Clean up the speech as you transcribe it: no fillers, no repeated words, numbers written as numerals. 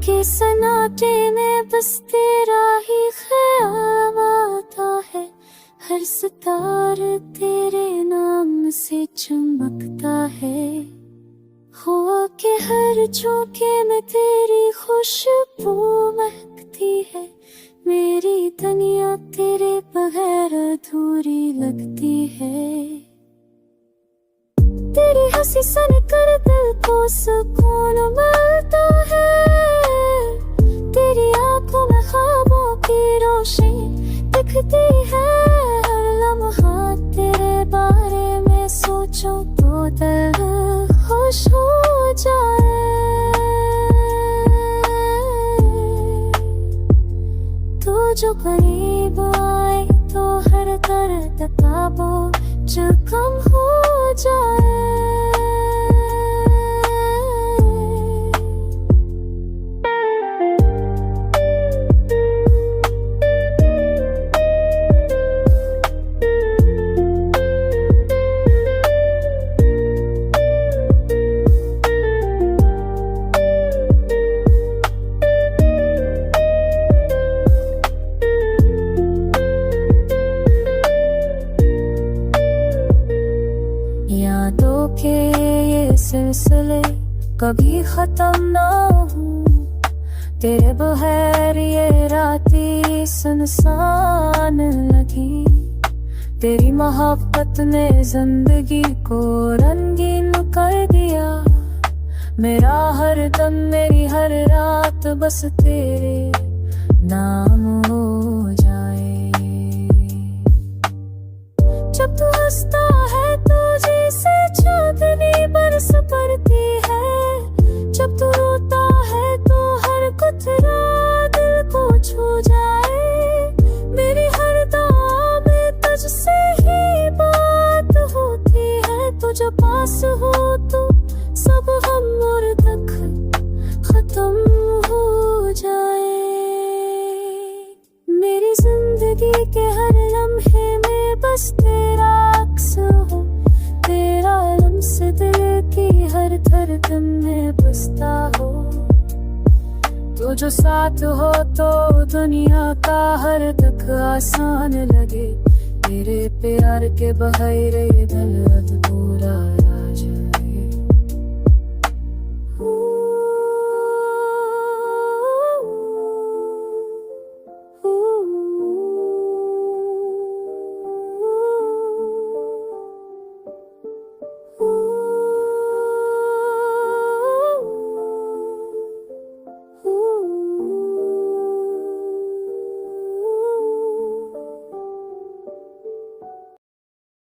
के सन्नाटे में बस तेरा ही ख्याल आता है। हर सितारा तेरे नाम से चमकता है। हो के हर झोंके में तेरी खुशबू महकती है। मेरी दुनिया तेरे बगैर अधूरी लगती है। तेरी हंसी सुनकर दिल को सुकून मिलता है। तेरी आंखों में ख्वाबों की रोशनी दिखती है। हर लम्हा तेरे बारे में सोचो तो दिल खुश हो जाए। तू जो करीब आए तो हर दर्द का बोझ कम हो जाए। यादों के ये सिलसिले कभी खत्म ना हो। तेरे बगैर ये रातें सुनसान लगी। तेरी मोहब्बत ने जिंदगी को रंगीन कर दिया। मेरा हर दम मेरी हर रात बस तेरे नाम हो जाए। जब तू हंसता है तो जैसे चांदनी बरस पड़ती है। जब तू रोता है तो हर कुतरा दिल को छू जाए। मेरी हर दुआ में तुझसे ही बात होती है। तू जब पास हो तो सब हम और तक खत्म हो जाए। मेरी जिंदगी के हर लम्हे में बस तेरा अक्स हो। तेरा लम्स दिल की हर धड़कन में बसता हो। तो जो साथ हो तो दुनिया का हर तक आसान लगे। तेरे प्यार के बगैर ये दिल अधूरा है।